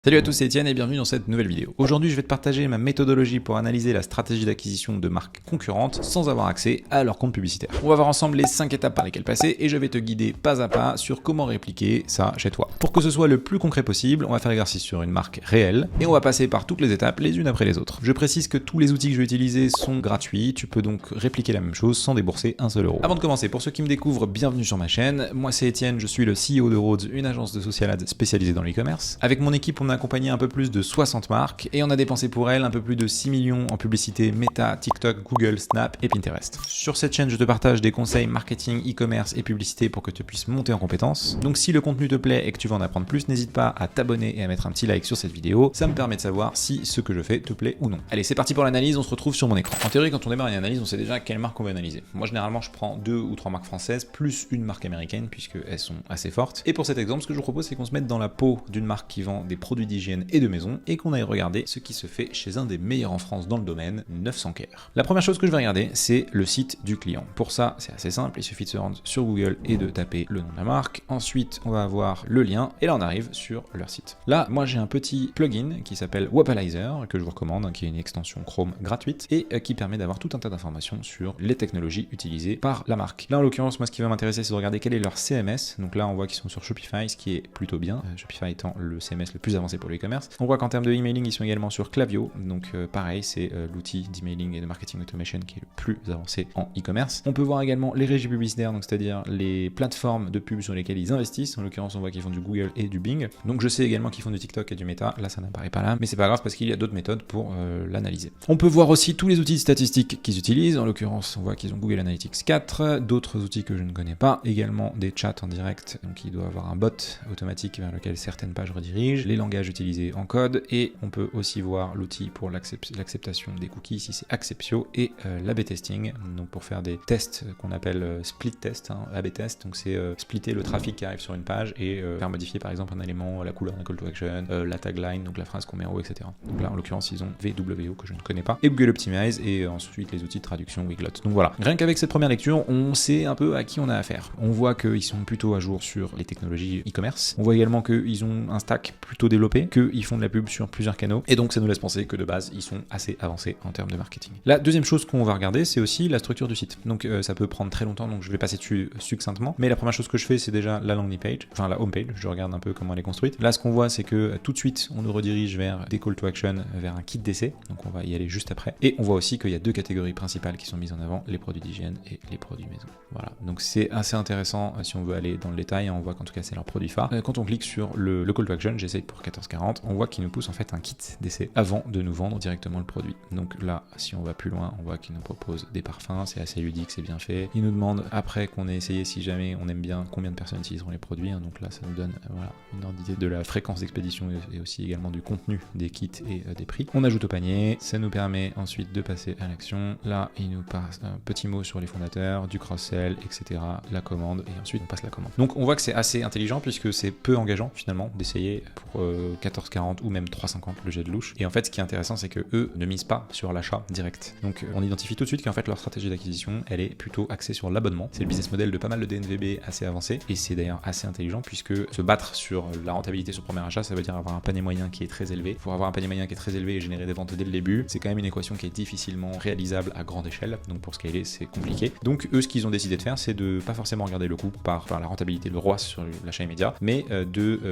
Salut à tous, c'est Etienne et bienvenue dans cette nouvelle vidéo. Aujourd'hui, je vais te partager ma méthodologie pour analyser la stratégie d'acquisition de marques concurrentes sans avoir accès à leur compte publicitaire. On va voir ensemble les 5 étapes par lesquelles passer et je vais te guider pas à pas sur comment répliquer ça chez toi. Pour que ce soit le plus concret possible, on va faire l'exercice sur une marque réelle et on va passer par toutes les étapes les unes après les autres. Je précise que tous les outils que je vais utiliser sont gratuits, tu peux donc répliquer la même chose sans débourser un seul euro. Avant de commencer, pour ceux qui me découvrent, bienvenue sur ma chaîne. Moi c'est Etienne, je suis le CEO de Rhodes, une agence de social ads spécialisée dans l'e-commerce. Avec mon équipe, on a accompagné un peu plus de 60 marques et on a dépensé pour elles un peu plus de 6 millions en publicité Meta, TikTok, Google, Snap et Pinterest. Sur cette chaîne, je te partage des conseils marketing, e-commerce et publicité pour que tu puisses monter en compétences. Donc si le contenu te plaît et que tu veux en apprendre plus, n'hésite pas à t'abonner et à mettre un petit like sur cette vidéo. Ça me permet de savoir si ce que je fais te plaît ou non. Allez, c'est parti pour l'analyse, on se retrouve sur mon écran. En théorie, quand on démarre une analyse, on sait déjà quelle marque on veut analyser. Moi, généralement, je prends 2 ou 3 marques françaises plus une marque américaine puisqu'elles sont assez fortes. Et pour cet exemple, ce que je vous propose, c'est qu'on se mette dans la peau d'une marque qui vend des produits d'hygiène et de maison et qu'on aille regarder ce qui se fait chez un des meilleurs en France dans le domaine, 900 Care. La première chose que je vais regarder, c'est le site du client. Pour ça, c'est assez simple, il suffit de se rendre sur Google et de taper le nom de la marque. Ensuite, on va avoir le lien et là, on arrive sur leur site. Là, moi, j'ai un petit plugin qui s'appelle Wapalizer, que je vous recommande, qui est une extension Chrome gratuite et qui permet d'avoir tout un tas d'informations sur les technologies utilisées par la marque. Là, en l'occurrence, moi, ce qui va m'intéresser, c'est de regarder quel est leur CMS. Donc là, on voit qu'ils sont sur Shopify, ce qui est plutôt bien. Shopify étant le CMS le plus avancé pour l'e-commerce. On voit qu'en termes de emailing, ils sont également sur Klaviyo, donc pareil, c'est l'outil d'emailing et de marketing automation qui est le plus avancé en e-commerce. On peut voir également les régies publicitaires, donc c'est-à-dire les plateformes de pub sur lesquelles ils investissent. En l'occurrence, on voit qu'ils font du Google et du Bing. Donc je sais également qu'ils font du TikTok et du Meta. Là, ça n'apparaît pas là, mais c'est pas grave parce qu'il y a d'autres méthodes pour l'analyser. On peut voir aussi tous les outils de statistiques qu'ils utilisent. En l'occurrence, on voit qu'ils ont Google Analytics 4, d'autres outils que je ne connais pas, également des chats en direct, donc il doit avoir un bot automatique vers lequel certaines pages redirigent, les langages utilisés en code, et on peut aussi voir l'outil pour l'acceptation des cookies, ici c'est Acceptio, et l'A/B testing, donc pour faire des tests qu'on appelle split test, A/B test, donc c'est splitter le trafic qui arrive sur une page et faire modifier par exemple un élément, la couleur d'un call to action, la tagline, donc la phrase qu'on met en haut, etc. Donc là en l'occurrence ils ont VWO que je ne connais pas, et Google Optimize, et ensuite les outils de traduction Weglot. Donc voilà, rien qu'avec cette première lecture, on sait un peu à qui on a affaire. On voit qu'ils sont plutôt à jour sur les technologies e-commerce, on voit également qu'ils ont un stack plutôt développé, qu'ils font de la pub sur plusieurs canaux, et donc ça nous laisse penser que de base ils sont assez avancés en termes de marketing. La deuxième chose qu'on va regarder, c'est aussi la structure du site. Donc ça peut prendre très longtemps, donc je vais passer dessus succinctement, mais la première chose que je fais, c'est déjà la landing page, enfin la home page, je regarde un peu comment elle est construite. Là, ce qu'on voit, c'est que tout de suite on nous redirige vers des call to action, vers un kit d'essai, donc on va y aller juste après, et on voit aussi qu'il y a 2 catégories principales qui sont mises en avant, les produits d'hygiène et les produits maison. Voilà, donc c'est assez intéressant si on veut aller dans le détail, on voit qu'en tout cas c'est leur produit phare. Quand on clique sur le call to action, j'essaye pour 14,40, on voit qu'il nous pousse en fait un kit d'essai avant de nous vendre directement le produit. Donc là, si on va plus loin, on voit qu'il nous propose des parfums, c'est assez ludique, c'est bien fait. Il nous demande, après qu'on ait essayé, si jamais on aime bien, combien de personnes utiliseront les produits. Donc là, ça nous donne voilà, une ordre d'idée de la fréquence d'expédition et aussi également du contenu des kits et des prix. On ajoute au panier, ça nous permet ensuite de passer à l'action. Là, il nous passe un petit mot sur les fondateurs, du cross-sell, etc. La commande, et ensuite on passe la commande. Donc on voit que c'est assez intelligent puisque c'est peu engageant finalement d'essayer pour 14,40 ou même 3,50 le jet de louche. Et en fait, ce qui est intéressant, c'est que eux ne misent pas sur l'achat direct. Donc on identifie tout de suite qu'en fait leur stratégie d'acquisition, elle est plutôt axée sur l'abonnement. C'est le business model de pas mal de DNVB assez avancé, et c'est d'ailleurs assez intelligent puisque se battre sur la rentabilité sur le premier achat, ça veut dire avoir un panier moyen qui est très élevé. Pour avoir un panier moyen qui est très élevé et générer des ventes dès le début, c'est quand même une équation qui est difficilement réalisable à grande échelle. Donc pour scaler, c'est compliqué. Donc eux, ce qu'ils ont décidé de faire, c'est de pas forcément regarder le coût par la rentabilité, le ROAS sur l'achat immédiat, mais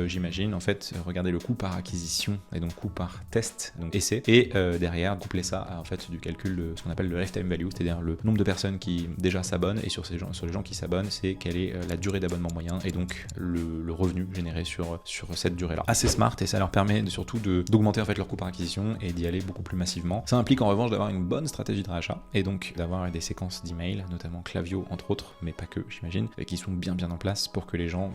j'imagine en fait regarder le coût par acquisition et donc coût par test, donc essai, et derrière coupler ça à en fait du calcul de ce qu'on appelle le lifetime value, c'est-à-dire le nombre de personnes qui déjà s'abonnent, et sur les gens qui s'abonnent, c'est quelle est la durée d'abonnement moyen et donc le revenu généré sur cette durée-là. Assez smart, et ça leur permet surtout d'augmenter en fait leur coût par acquisition et d'y aller beaucoup plus massivement. Ça implique en revanche d'avoir une bonne stratégie de rachat et donc d'avoir des séquences d'emails, notamment Klaviyo entre autres, mais pas que j'imagine, qui sont bien en place pour que les gens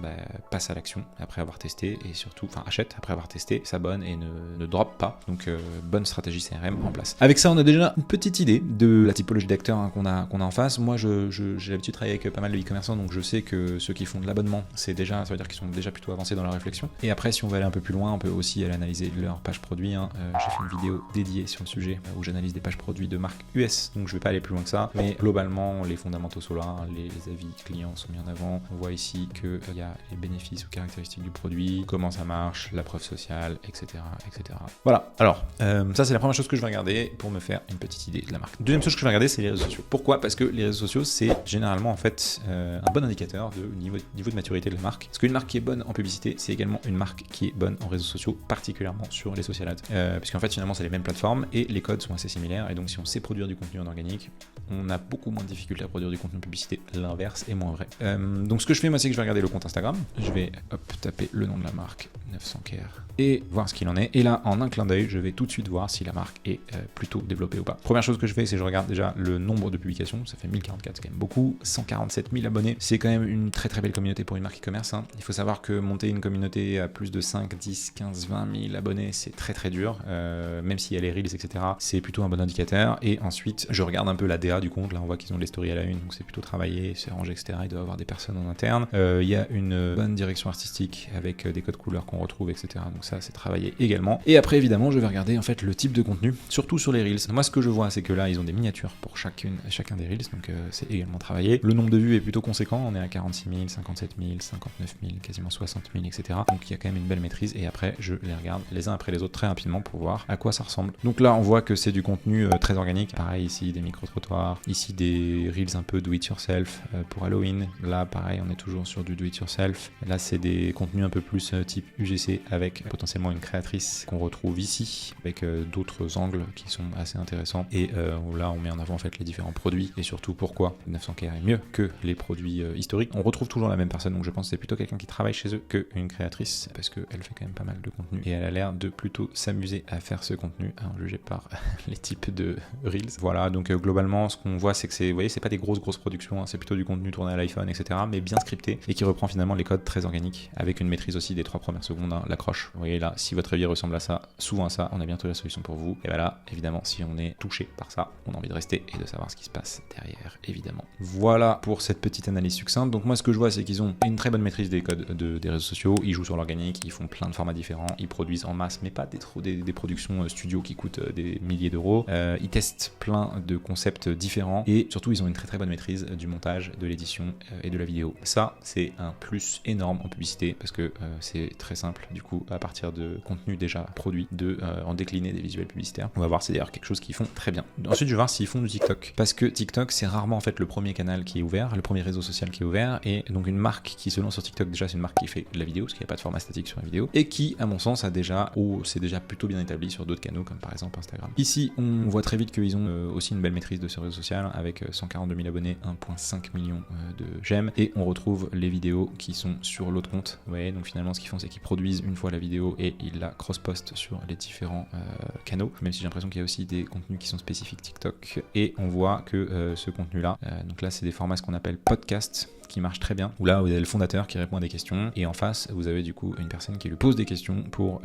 passent à l'action après avoir testé, et surtout, achètent après avoir testé, s'abonnent et ne drop pas. Donc bonne stratégie CRM en place. Avec ça, on a déjà une petite idée de la typologie d'acteurs qu'on a en face. Moi, j'ai l'habitude de travailler avec pas mal de e-commerçants, donc je sais que ceux qui font de l'abonnement, ça veut dire qu'ils sont déjà plutôt avancés dans leur réflexion. Et après, si on veut aller un peu plus loin, on peut aussi aller analyser leur page produit. J'ai fait une vidéo dédiée sur le sujet où j'analyse des pages produits de marques US, donc je vais pas aller plus loin que ça, mais globalement, les fondamentaux sont là, les avis clients sont mis en avant. On voit ici qu'il y a les bénéfices ou caractéristiques du produit, comment ça marche, la preuve social, etc. etc. Voilà, alors ça c'est la première chose que je vais regarder pour me faire une petite idée de la marque. Deuxième chose que je vais regarder, c'est les réseaux sociaux. Pourquoi? Parce que les réseaux sociaux, c'est généralement en fait un bon indicateur de niveau de maturité de la marque. Parce qu'une marque qui est bonne en publicité, c'est également une marque qui est bonne en réseaux sociaux, particulièrement sur les social ads. Puisqu'en fait finalement c'est les mêmes plateformes et les codes sont assez similaires, et donc si on sait produire du contenu en organique, on a beaucoup moins de difficultés à produire du contenu publicité. L'inverse est moins vrai. Donc ce que je fais moi, c'est que je vais regarder le compte Instagram. Je vais taper le nom de la marque 900Care et voir ce qu'il en est. Et là, en un clin d'œil, je vais tout de suite voir si la marque est plutôt développée ou pas. Première chose que je fais, c'est que je regarde déjà le nombre de publications. Ça fait 1044, c'est quand même beaucoup. 147 000 abonnés. C'est quand même une très très belle communauté pour une marque e-commerce. Il faut savoir que monter une communauté à plus de 5, 10, 15, 20 000 abonnés, c'est très très dur. Même s'il y a les reels, etc. C'est plutôt un bon indicateur. Et ensuite, je regarde un peu la DA du compte. Là, on voit qu'ils ont les stories à la une, donc c'est plutôt travaillé, c'est rangé, etc. Il doit y avoir des personnes en interne. Il y a une bonne direction artistique avec des codes couleurs qu'on retrouve, etc. Donc ça, c'est travaillé également. Et après, évidemment, je vais regarder en fait le type de contenu, surtout sur les reels. Moi, ce que je vois, c'est que là, ils ont des miniatures pour chacun des reels, donc c'est également travaillé. Le nombre de vues est plutôt conséquent. On est à 46 000, 57 000, 59 000, quasiment 60 000, etc. Donc il y a quand même une belle maîtrise. Et après, je les regarde les uns après les autres très rapidement pour voir à quoi ça ressemble. Donc là, on voit que c'est du contenu très organique. Pareil ici, des micro-trottoirs. Ici, des reels un peu do it yourself pour Halloween. Là, pareil, on est toujours sur du do it yourself. Là, c'est des contenus un peu plus type UGC avec potentiellement une créatrice qu'on retrouve ici avec d'autres angles qui sont assez intéressants. Et là, on met en avant en fait les différents produits et surtout pourquoi 900Care est mieux que les produits historiques. On retrouve toujours la même personne, donc je pense que c'est plutôt quelqu'un qui travaille chez eux qu'une créatrice parce qu'elle fait quand même pas mal de contenu et elle a l'air de plutôt s'amuser à faire ce contenu, à en juger par les types de reels. Voilà, donc globalement, ce qu'on voit, c'est que vous voyez, c'est pas des grosses productions, c'est plutôt du contenu tourné à l'iPhone, etc. mais bien scripté et qui reprend finalement les codes très organiques avec une maîtrise aussi des 3 premières secondes, l'accroche. Vous voyez là, si votre avis ressemble à ça, souvent à ça, on a bientôt la solution pour vous. Et voilà, évidemment, si on est touché par ça, on a envie de rester et de savoir ce qui se passe derrière, évidemment. Voilà pour cette petite analyse succincte. Donc moi, ce que je vois, c'est qu'ils ont une très bonne maîtrise des codes des réseaux sociaux, ils jouent sur l'organique, ils font plein de formats différents, ils produisent en masse, mais pas des productions studio qui coûtent des milliers d'euros. Ils testent plein de concepts différents et surtout, ils ont une très très bonne maîtrise du montage, de l'édition et de la vidéo. Ça, c'est un plus énorme en publicité parce que c'est très simple, du coup, à partir de contenu déjà produit, en décliner des visuels publicitaires. On va voir, c'est d'ailleurs quelque chose qu'ils font très bien. Ensuite, je vais voir s'ils font du TikTok parce que TikTok, c'est rarement en fait le premier canal qui est ouvert, le premier réseau social qui est ouvert, et donc une marque qui se lance sur TikTok, déjà, c'est une marque qui fait de la vidéo parce qu'il n'y a pas de format statique sur la vidéo et qui, à mon sens, c'est déjà plutôt bien établi sur d'autres canaux comme par exemple Instagram. Ici, on voit très vite qu'ils ont aussi une belle maîtrise de ce réseau social avec 142 000 abonnés, 1,5 million de j'aime, et on retrouve les vidéos qui sont sur l'autre compte. Vous voyez, donc finalement, ce qu'ils font, c'est qu'ils produisent une fois la vidéo et ils la cross-postent sur les différents canaux, même si j'ai l'impression qu'il y a aussi des contenus qui sont spécifiques TikTok, et on voit que ce contenu-là, donc là, c'est des formats ce qu'on appelle podcast, qui marche très bien, où là vous avez le fondateur qui répond à des questions et en face vous avez du coup une personne qui lui pose des questions pour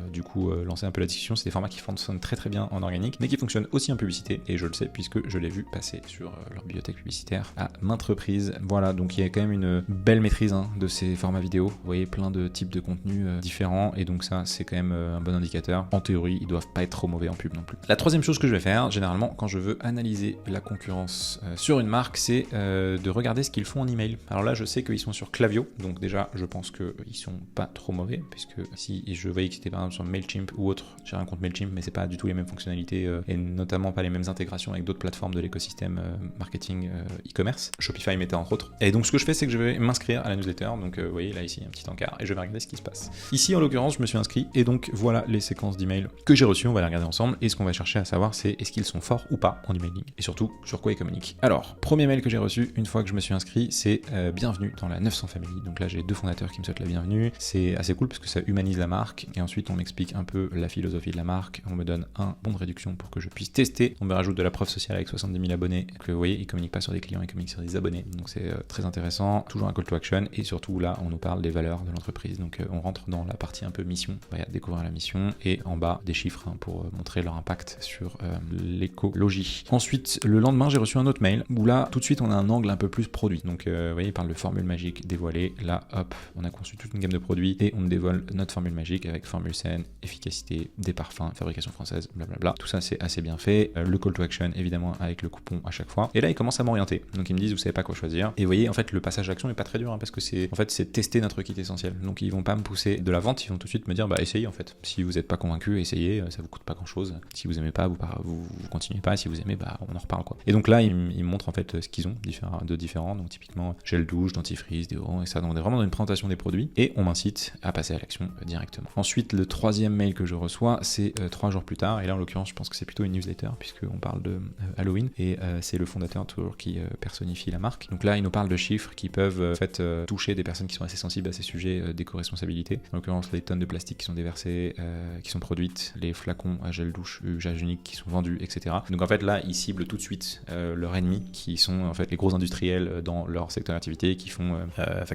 lancer un peu la discussion. C'est des formats qui fonctionnent très très bien en organique mais qui fonctionnent aussi en publicité et je le sais puisque je l'ai vu passer sur leur bibliothèque publicitaire à maintes reprises. Voilà, donc il y a quand même une belle maîtrise de ces formats vidéo. Vous voyez plein de types de contenus différents et donc ça c'est quand même un bon indicateur. En théorie ils doivent pas être trop mauvais en pub non plus. La troisième chose que je vais faire généralement quand je veux analyser la concurrence sur une marque, c'est de regarder ce qu'ils font en email. Alors là je sais qu'ils sont sur Klaviyo, donc déjà je pense qu'ils sont pas trop mauvais, puisque si je voyais que c'était par exemple sur Mailchimp ou autre, j'ai un compte Mailchimp mais c'est pas du tout les mêmes fonctionnalités et notamment pas les mêmes intégrations avec d'autres plateformes de l'écosystème marketing e-commerce. Shopify mettait entre autres. Et donc ce que je fais c'est que je vais m'inscrire à la newsletter, donc vous voyez là ici un petit encart et je vais regarder ce qui se passe. Ici en l'occurrence je me suis inscrit et donc voilà les séquences d'emails que j'ai reçues, on va les regarder ensemble et ce qu'on va chercher à savoir c'est est-ce qu'ils sont forts ou pas en emailing et surtout sur quoi ils communiquent. Alors premier mail que j'ai reçu une fois que je me suis inscrit, c'est bienvenue dans la 900 Family. Donc là j'ai 2 fondateurs qui me souhaitent la bienvenue, c'est assez cool parce que ça humanise la marque et ensuite on m'explique un peu la philosophie de la marque, on me donne un bon de réduction pour que je puisse tester, on me rajoute de la preuve sociale avec 70 000 abonnés, que vous voyez ils communiquent pas sur des clients, ils communiquent sur des abonnés, donc c'est très intéressant, toujours un call to action et surtout là on nous parle des valeurs de l'entreprise, donc on rentre dans la partie un peu mission, on va découvrir la mission et en bas des chiffres pour montrer leur impact sur l'écologie. Ensuite le lendemain j'ai reçu un autre mail où là tout de suite on a un angle un peu plus produit, donc vous voyez il parle de formule magique dévoilée. Là, hop, on a conçu toute une gamme de produits et on dévoile notre formule magique avec formule saine, efficacité, des parfums, fabrication française, blablabla. Tout ça, c'est assez bien fait. Le call to action, évidemment, avec le coupon à chaque fois. Et là, ils commencent à m'orienter. Donc, ils me disent, vous savez pas quoi choisir. Et vous voyez, en fait, le passage à l'action est pas très dur parce que c'est tester notre kit essentiel. Donc, ils vont pas me pousser de la vente, ils vont tout de suite me dire, essayez en fait. Si vous n'êtes pas convaincu, essayez, ça vous coûte pas grand chose. Si vous aimez pas, vous continuez pas. Si vous aimez, on en reparle quoi. Et donc là, ils me montrent en fait ce qu'ils ont de différents. Donc, typiquement, gel douche, dentifrice, déodorant et ça. Donc, on est vraiment dans une présentation des produits et on m'incite à passer à l'action directement. Ensuite, le troisième mail que je reçois, c'est 3 jours plus tard. Et là, en l'occurrence, je pense que c'est plutôt une newsletter puisqu'on parle de Halloween et c'est le fondateur toujours qui personnifie la marque. Donc là, il nous parle de chiffres qui peuvent toucher des personnes qui sont assez sensibles à ces sujets d'éco-responsabilité. En l'occurrence, les tonnes de plastique qui sont déversées, qui sont produites, les flacons à gel douche, usage unique qui sont vendus, etc. Donc en fait, là, ils ciblent tout de suite leurs ennemis qui sont en fait les gros industriels dans leur secteur d'activité qui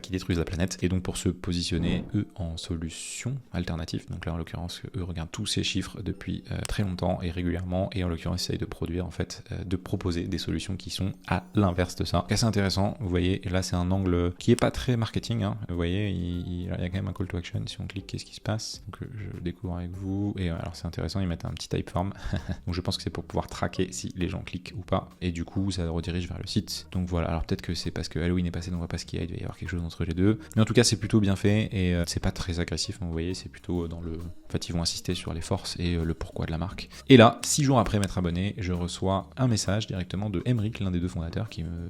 qui détruisent la planète. Et donc pour se positionner, eux, en solution alternative. Donc là, en l'occurrence, eux regardent tous ces chiffres depuis très longtemps et régulièrement et en l'occurrence, essayent de produire, de proposer des solutions qui sont à l'inverse de ça. Assez intéressant, vous voyez, et là, c'est un angle qui est pas très marketing, hein. Vous voyez, il y a quand même un call to action. Si on clique, qu'est-ce qui se passe? Donc je découvre avec vous. Et alors c'est intéressant, ils mettent un petit typeform. Donc je pense que c'est pour pouvoir traquer si les gens cliquent ou pas. Et du coup, ça redirige vers le site. Donc voilà, alors peut-être que c'est parce que Halloween est passé, donc on voit pas ce qu'il y a. Il doit y avoir quelque chose entre les deux. Mais en tout cas, c'est plutôt bien fait et c'est pas très agressif. Vous voyez, c'est plutôt dans le... En fait, ils vont insister sur les forces et le pourquoi de la marque. Et là, 6 jours après m'être abonné, je reçois un message directement de Emeric, l'un des 2 fondateurs, qui me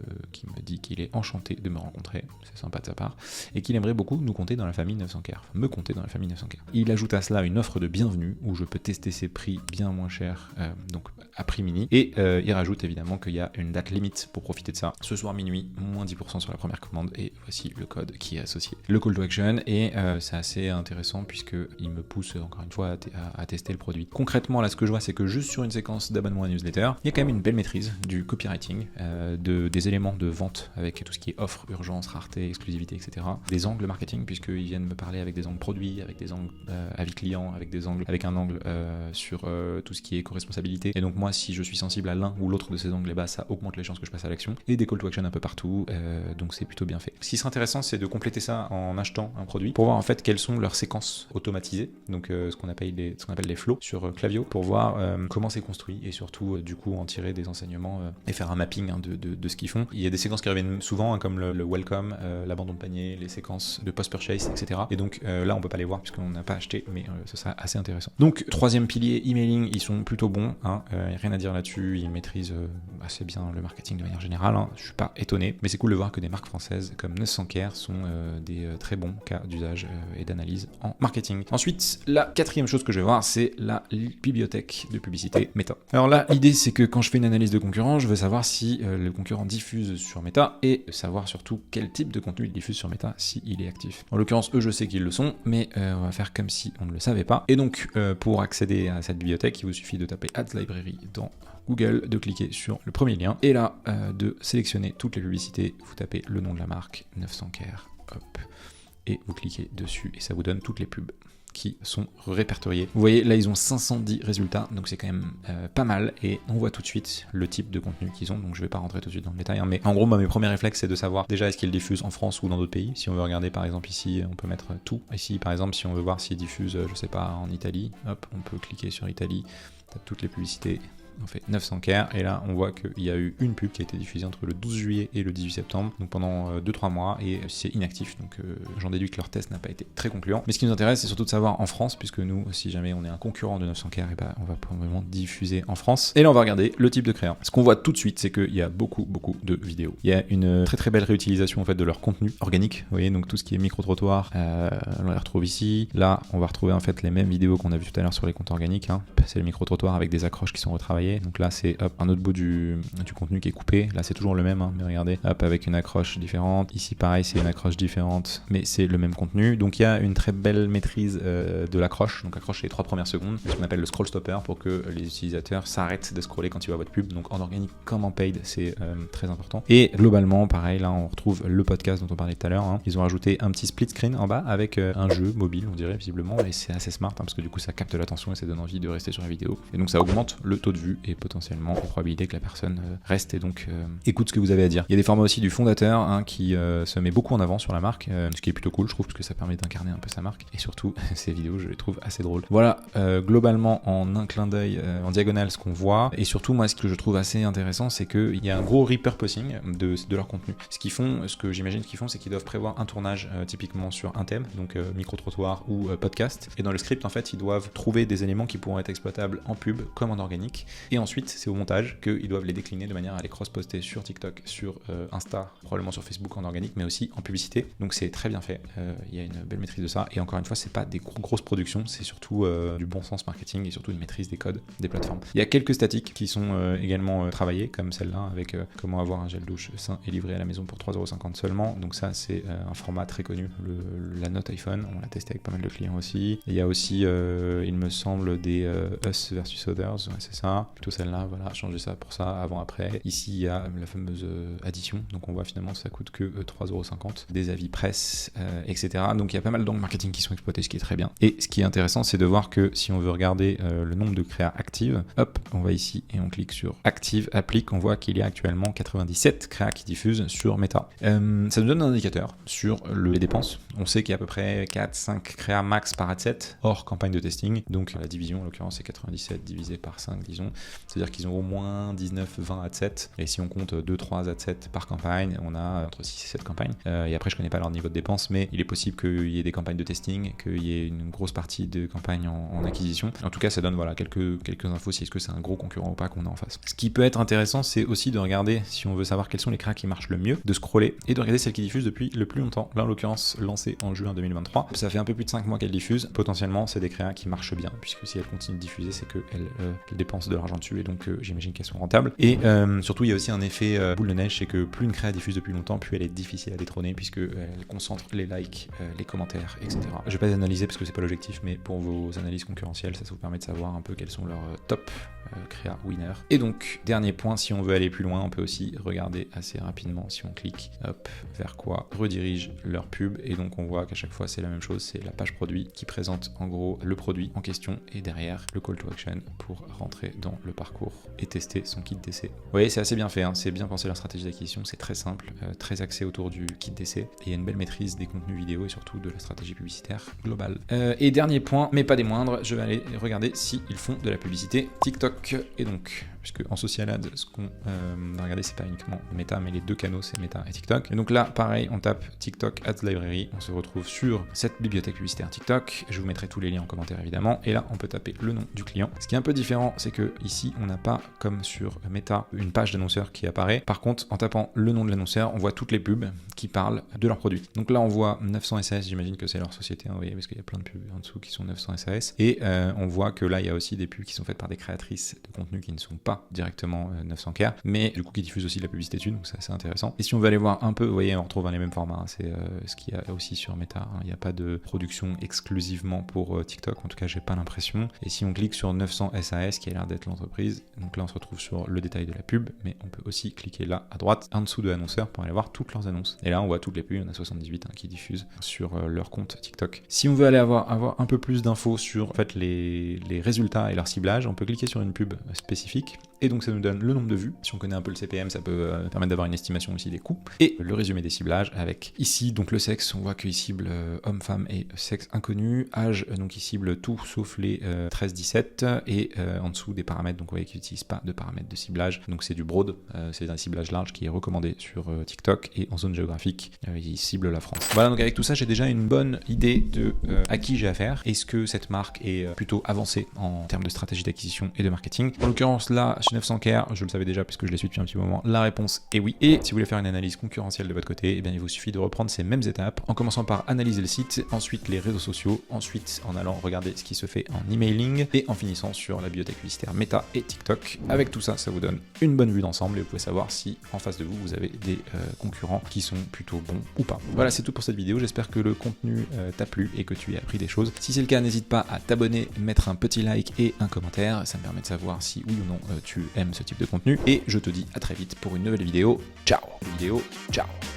dit qu'il est enchanté de me rencontrer. C'est sympa de sa part. Et qu'il aimerait beaucoup nous compter dans la famille 900Care. Enfin, me compter dans la famille 900Care. Il ajoute à cela une offre de bienvenue où je peux tester ses prix bien moins chers, donc à prix mini. Et il rajoute évidemment qu'il y a une date limite pour profiter de ça. Ce soir minuit, moins 10% sur la première commande. Et voici le code qui est associé. Le call to action. Et c'est assez intéressant puisqu'il me pousse encore une fois à tester le produit. Concrètement, là, ce que je vois, c'est que juste sur une séquence d'abonnement à newsletter, il y a quand même une belle maîtrise du copywriting, des éléments de vente avec tout ce qui est offre, urgence, rareté, exclusivité, etc. Des angles marketing, puisqu'ils viennent me parler avec des angles produits, avec des angles avis client, avec un angle sur tout ce qui est éco-responsabilité. Et donc moi, si je suis sensible à l'un ou l'autre de ces angles, ça augmente les chances que je passe à l'action. Et des call to action un peu partout, donc c'est plutôt bien fait. Ce qui serait intéressant, c'est de compléter ça en achetant un produit pour voir en fait quelles sont leurs séquences automatisées, donc ce qu'on appelle les flows sur Klaviyo, pour voir comment c'est construit et surtout du coup en tirer des enseignements et faire un mapping de ce qu'ils font. Il y a des séquences qui reviennent souvent comme le welcome, l'abandon de panier, les séquences de post-purchase, etc. Et donc là on peut pas les voir puisqu'on n'a pas acheté, mais ce sera assez intéressant. Donc troisième pilier, emailing, ils sont plutôt bons, hein, rien à dire là-dessus, ils maîtrisent assez bien le marketing de manière générale, hein. Je suis pas étonné, mais c'est cool de voir que des marques françaises comme 900Care sont des très bons cas d'usage et d'analyse en marketing. Ensuite, la quatrième chose que je vais voir, c'est la bibliothèque de publicité Meta. Alors là, l'idée c'est que quand je fais une analyse de concurrent, je veux savoir si le concurrent diffuse sur Meta et savoir surtout quel type de contenu il diffuse sur Meta s'il est actif. En l'occurrence, eux, je sais qu'ils le sont, mais on va faire comme si on ne le savait pas. Et donc, pour accéder à cette bibliothèque, il vous suffit de taper Ads Library dans Google, de cliquer sur le premier lien et là, de sélectionner toutes les publicités. Vous tapez le nom de la marque, 900Care, hop, et vous cliquez dessus et ça vous donne toutes les pubs qui sont répertoriés. Vous voyez, là ils ont 510 résultats, donc c'est quand même pas mal, et on voit tout de suite le type de contenu qu'ils ont, donc je vais pas rentrer tout de suite dans le détail, hein, mais en gros, mes premiers réflexes, c'est de savoir déjà est-ce qu'ils diffusent en France ou dans d'autres pays. Si on veut regarder par exemple ici, on peut mettre tout. Ici par exemple, si on veut voir s'ils diffusent, je sais pas, en Italie, hop, on peut cliquer sur Italie, tape toutes les publicités, on fait 900Care, et là on voit qu'il y a eu une pub qui a été diffusée entre le 12 juillet et le 18 septembre, donc pendant 2-3 mois, et c'est inactif, donc j'en déduis que leur test n'a pas été très concluant. Mais ce qui nous intéresse, c'est surtout de savoir en France, puisque nous, si jamais on est un concurrent de 900Care, et on va probablement diffuser en France. Et là on va regarder le type de créa. Ce qu'on voit tout de suite, c'est qu'il y a beaucoup de vidéos. Il y a une très belle réutilisation en fait de leur contenu organique, vous voyez, donc tout ce qui est micro-trottoir, on les retrouve ici. Là, on va retrouver en fait les mêmes vidéos qu'on a vu tout à l'heure sur les comptes organiques, hein. C'est le micro-trottoir avec des accroches qui sont retravaillées. Donc là c'est hop, un autre bout du contenu qui est coupé. Là c'est toujours le même, hein, mais regardez, hop, avec une accroche différente. Ici pareil, c'est une accroche différente, mais c'est le même contenu. Donc il y a une très belle maîtrise de l'accroche. Donc accroche les 3 premières secondes, ce qu'on appelle le scroll stopper, pour que les utilisateurs s'arrêtent de scroller quand ils voient votre pub. Donc en organique comme en paid, c'est très important. Et globalement pareil, là on retrouve le podcast dont on parlait tout à l'heure, hein. Ils ont rajouté un petit split screen en bas avec un jeu mobile, on dirait visiblement, et c'est assez smart, hein, parce que du coup ça capte l'attention et ça donne envie de rester sur la vidéo. Et donc ça augmente le taux de vue vues et potentiellement la probabilité que la personne reste et donc écoute ce que vous avez à dire. Il y a des formats aussi du fondateur qui se met beaucoup en avant sur la marque, ce qui est plutôt cool, je trouve, parce que ça permet d'incarner un peu sa marque et surtout ces vidéos je les trouve assez drôles. Voilà globalement en un clin d'œil en diagonale ce qu'on voit, et surtout moi ce que je trouve assez intéressant c'est qu'il y a un gros repurposing de leur contenu. Ce que j'imagine qu'ils font, c'est qu'ils doivent prévoir un tournage typiquement sur un thème, donc micro-trottoir ou podcast, et dans le script en fait ils doivent trouver des éléments qui pourront être exploitables en pub comme en organique, et ensuite c'est au montage qu'ils doivent les décliner de manière à les cross-poster sur TikTok, sur Insta, probablement sur Facebook en organique, mais aussi en publicité. Donc c'est très bien fait, il y a une belle maîtrise de ça, et encore une fois c'est pas des grosses productions, c'est surtout du bon sens marketing et surtout une maîtrise des codes des plateformes. Il y a quelques statiques qui sont également travaillées, comme celle-là avec comment avoir un gel douche sain et livré à la maison pour 3,50€ seulement. Donc ça c'est un format très connu, la note iPhone, on l'a testé avec pas mal de clients aussi. Il y a aussi il me semble des Us versus Others, ouais, c'est ça, plutôt celle-là, voilà, changer ça pour ça, avant après. Ici il y a la fameuse addition, donc on voit finalement ça coûte que 3,50€, des avis presse, etc. Donc il y a pas mal d'angles marketing qui sont exploités, ce qui est très bien. Et ce qui est intéressant c'est de voir que si on veut regarder le nombre de créas actives, hop, on va ici et on clique sur Active Applique, on voit qu'il y a actuellement 97 créas qui diffusent sur Meta. Ça nous donne un indicateur sur les dépenses. On sait qu'il y a à peu près 4-5 créas max par adset, hors campagne de testing. Donc la division en l'occurrence c'est 97 divisé par 5 disons. C'est-à-dire qu'ils ont au moins 19-20 adsets. Et si on compte 2-3 adsets par campagne, on a entre 6 et 7 campagnes. Et après je connais pas leur niveau de dépense, mais il est possible qu'il y ait des campagnes de testing, qu'il y ait une grosse partie de campagnes en acquisition. En tout cas ça donne voilà, quelques infos si est-ce que c'est un gros concurrent ou pas qu'on a en face. Ce qui peut être intéressant c'est aussi de regarder, si on veut savoir quels sont les créas qui marchent le mieux, de scroller et de regarder celles qui diffusent depuis le plus longtemps. Là en l'occurrence lancée en juin 2023, ça fait un peu plus de 5 mois qu'elle diffuse. Potentiellement c'est des créas qui marchent bien, puisque si elles continuent de diffuser c'est qu'elles dépensent de l'argent dessus et donc j'imagine qu'elles sont rentables. Et surtout il y a aussi un effet boule de neige, c'est que plus une créa diffuse depuis longtemps, plus elle est difficile à détrôner, puisque elle concentre les likes, les commentaires, etc. Je vais pas les analyser parce que c'est pas l'objectif, mais pour vos analyses concurrentielles ça vous permet de savoir un peu quels sont leurs top créa winner. Et donc dernier point, si on veut aller plus loin, on peut aussi regarder assez rapidement, si on clique, hop, vers quoi redirige leur pub, et donc on voit qu'à chaque fois c'est la même chose, c'est la page produit qui présente en gros le produit en question et derrière le call to action pour rentrer dans le parcours et tester son kit d'essai. Vous voyez, c'est assez bien fait, hein, c'est bien pensé leur stratégie d'acquisition, c'est très simple, très axé autour du kit d'essai, et il y a une belle maîtrise des contenus vidéo et surtout de la stratégie publicitaire globale. Et dernier point, mais pas des moindres, je vais aller regarder s'ils font de la publicité TikTok. Et donc, puisque en social ads, ce qu'on va regarder, c'est pas uniquement Meta, mais les deux canaux, c'est Meta et TikTok. Et donc là, pareil, on tape TikTok Ads Library, on se retrouve sur cette bibliothèque publicitaire TikTok. Je vous mettrai tous les liens en commentaire évidemment. Et là, on peut taper le nom du client. Ce qui est un peu différent, c'est que ici, on n'a pas, comme sur Meta, une page d'annonceur qui apparaît. Par contre, en tapant le nom de l'annonceur, on voit toutes les pubs qui parlent de leurs produits. Donc là, on voit 900 SAS, j'imagine que c'est leur société, hein, vous voyez, parce qu'il y a plein de pubs en dessous qui sont 900 SAS. Et on voit que là, il y a aussi des pubs qui sont faites par des créatrices de contenu qui ne sont pas directement 900K, mais du coup qui diffusent aussi de la publicité dessus, donc c'est assez intéressant. Et si on veut aller voir un peu, vous voyez, on retrouve les mêmes formats, hein, c'est ce qu'il y a aussi sur Meta, hein. Il n'y a pas de production exclusivement pour TikTok, en tout cas j'ai pas l'impression. Et si on clique sur 900 SAS, qui a l'air d'être l'entreprise, donc là on se retrouve sur le détail de la pub, mais on peut aussi cliquer là à droite, en dessous de l'annonceur, pour aller voir toutes leurs annonces. Et là on voit toutes les pubs, il y en a 78 qui diffusent sur leur compte TikTok. Si on veut aller avoir un peu plus d'infos sur en fait les résultats et leur ciblage, on peut cliquer sur une pub spécifique, et donc ça nous donne le nombre de vues. Si on connaît un peu le CPM, ça peut permettre d'avoir une estimation aussi des coûts, et le résumé des ciblages avec ici donc le sexe, on voit qu'il cible homme, femme et sexe inconnu, âge, donc il cible tout sauf les 13-17, et en dessous des paramètres, donc vous voyez qu'il n'utilise pas de paramètres de ciblage, donc c'est du broad, c'est un ciblage large qui est recommandé sur TikTok, et en zone géographique il cible la France. Voilà, donc avec tout ça j'ai déjà une bonne idée de à qui j'ai affaire. Est-ce que cette marque est plutôt avancée en termes de stratégie d'acquisition et de marketing? En l'occurrence là, chez 900K, je le savais déjà puisque je l'ai su depuis un petit moment, la réponse est oui. Et si vous voulez faire une analyse concurrentielle de votre côté, eh bien il vous suffit de reprendre ces mêmes étapes en commençant par analyser le site, ensuite les réseaux sociaux, ensuite en allant regarder ce qui se fait en emailing, et en finissant sur la bibliothèque publicitaire Meta et TikTok. Avec tout ça, ça vous donne une bonne vue d'ensemble et vous pouvez savoir si en face de vous, vous avez des concurrents qui sont plutôt bons ou pas. Voilà, c'est tout pour cette vidéo. J'espère que le contenu t'a plu et que tu as appris des choses. Si c'est le cas, n'hésite pas à t'abonner, mettre un petit like et un commentaire. Ça me permet de savoir si oui ou non tu aimes ce type de contenu. Et je te dis à très vite pour une nouvelle vidéo. Ciao! Ciao!